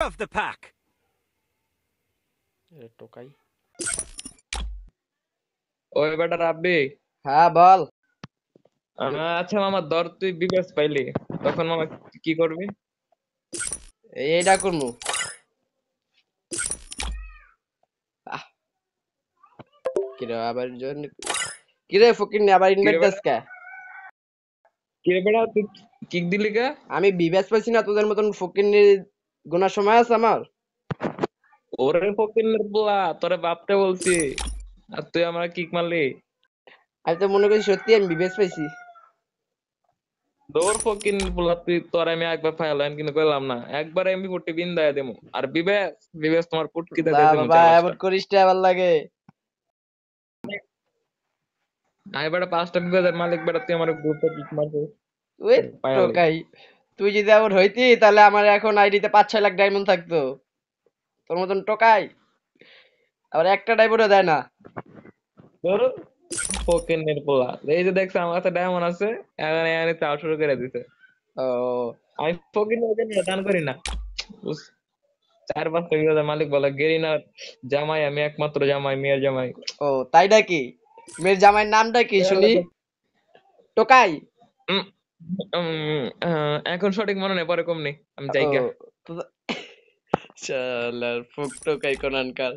of the pack. টোকাই। ওই বেটা রাব্বি, হ্যাঁ বল। আচ্ছা মামা ধর তুই বিবেচ পাইলি, তখন মামা কি করবি? এইটা করমু। কিরে আবার জয়েন, কিরে ফকির নে আবার ইনভাইট দাস কে? কি রে বেটা তুই কিক দিলি কে? আমি বিবেচ পাইছি না তোদের মতন ফকির নি গোনার সময় আছে আমার? ওরে ফকিন্নের পোলা, তোরে বাপতে বলছি আর তুই আমার কিক মারলি। আমি তো মনে করি সত্যি আমি বিবেচ পাইছি। দৌড় ফকিন্নের পোলা তুই, তোর আমি একবার ফাইলাম কিন্তু কইলাম না, একবার আমি পুটকি বিন্দায় দেবো। আর বিবেশ, বিবেশ তোমার পুটকিতে না দিয়ে দেবো বাবা চার এমন পাঁচটা। করিস না, আবার লাগে। আমি বেটা পাঁচটা বিবেশের মালিক বেটা, তুই আমার গ্রুপে কিক মারছিস ওই পাইলি। টোকাই, তুই যদি এমন হইতি তাহলে আমার এখন আইডিতে 5-6 লাখ ডায়মন্ড থাকতো। তোর মতন টোকাই আবার একটা ডায়মন্ডও দেয় না। তোর ফকিন্নের পোলা, এই যে দেখছে আমার কাছে ডায়মন্ড আছে, এখন এখানে চাও শুরু করে দিছে। ও আমি ফকিন্নের দান করি না, বুঝ? চার পাঁচটা বিবেশের মালিক বলে গেরিনার জামাই, আমি একমাত্র জামাই, মেয়ের জামাই। ও তাই নাকি? মেয়ের জামাইয়ের নামটা কি শুনি? টোকাই। উম, এখন সঠিক মনে নেই, পরে কম নেই, আমি যাই ও গা। শালার ফুক টোকাই কোনানকার।